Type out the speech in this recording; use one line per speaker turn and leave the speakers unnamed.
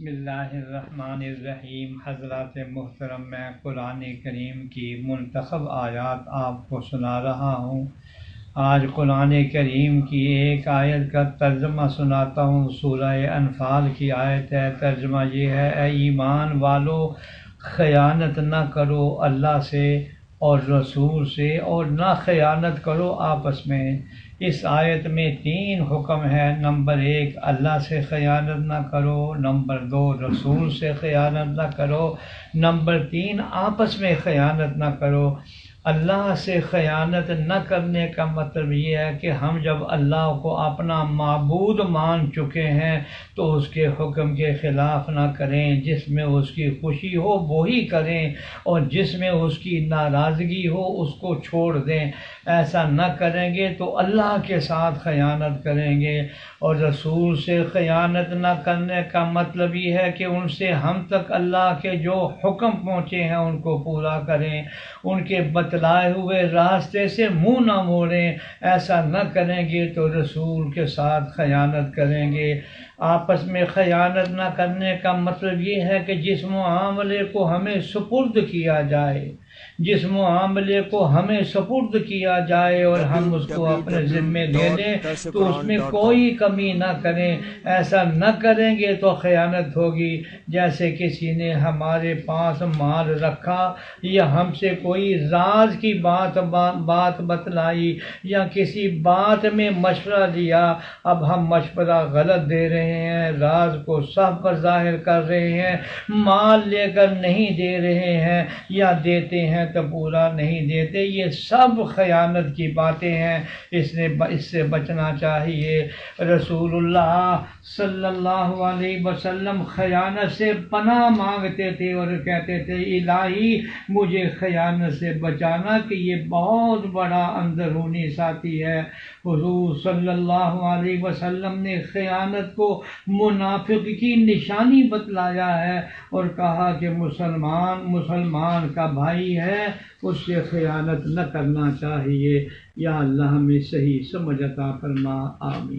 بسم اللہ الرحمن الرحیم۔ حضرات محترم، میں قرآن کریم کی منتخب آیات آپ کو سنا رہا ہوں۔ آج قرآن کریم کی ایک آیت کا ترجمہ سناتا ہوں۔ سورہ انفال کی آیت ہے، ترجمہ یہ ہے: اے ایمان والو، خیانت نہ کرو اللہ سے اور رسول سے، اور نہ خیانت کرو آپس میں۔ اس آیت میں 3 حکم ہے۔ نمبر 1، اللہ سے خیانت نہ کرو۔ نمبر 2، رسول سے خیانت نہ کرو۔ نمبر 3، آپس میں خیانت نہ کرو۔ اللہ سے خیانت نہ کرنے کا مطلب یہ ہے کہ ہم جب اللہ کو اپنا معبود مان چکے ہیں تو اس کے حکم کے خلاف نہ کریں۔ جس میں اس کی خوشی ہو وہی کریں، اور جس میں اس کی ناراضگی ہو اس کو چھوڑ دیں۔ ایسا نہ کریں گے تو اللہ کے ساتھ خیانت کریں گے۔ اور رسول سے خیانت نہ کرنے کا مطلب یہ ہے کہ ان سے ہم تک اللہ کے جو حکم پہنچے ہیں ان کو پورا کریں، ان کے بتلائے ہوئے راستے سے منہ نہ موڑیں۔ ایسا نہ کریں گے تو رسول کے ساتھ خیانت کریں گے۔ آپس میں خیانت نہ کرنے کا مطلب یہ ہے کہ جس معاملے کو ہمیں سپرد کیا جائے، جس معاملے کو ہمیں سپرد کیا جائے اور ہم اس کو اپنے ذمے لے لیں تو اس میں کوئی کمی نہ کریں۔ ایسا نہ کریں گے تو خیانت ہوگی۔ جیسے کسی نے ہمارے پاس مال رکھا یا ہم سے کوئی راز کی بات بتلائی یا کسی بات میں مشورہ لیا، اب ہم مشورہ غلط دے رہے ہیں، راز کو سب پر ظاہر کر رہے ہیں، مال لے کر نہیں دے رہے ہیں یا دیتے ہیں تو پورا نہیں دیتے، یہ سب خیانت کی باتیں ہیں۔ اس سے بچنا چاہیے۔ رسول اللہ صلی اللہ علیہ وسلم خیانت سے پناہ مانگتے تھے اور کہتے تھے: الہی مجھے خیانت سے بچانا کہ یہ بہت بڑا اندرونی ساتھی ہے۔ حضور صلی اللہ علیہ وسلم نے خیانت کو منافق کی نشانی بتلایا ہے اور کہا کہ مسلمان کا بھائی ہے، اس سے خیانت نہ کرنا چاہیے۔ یا اللہ ہمیں صحیح سمجھ عطا فرما، آمین۔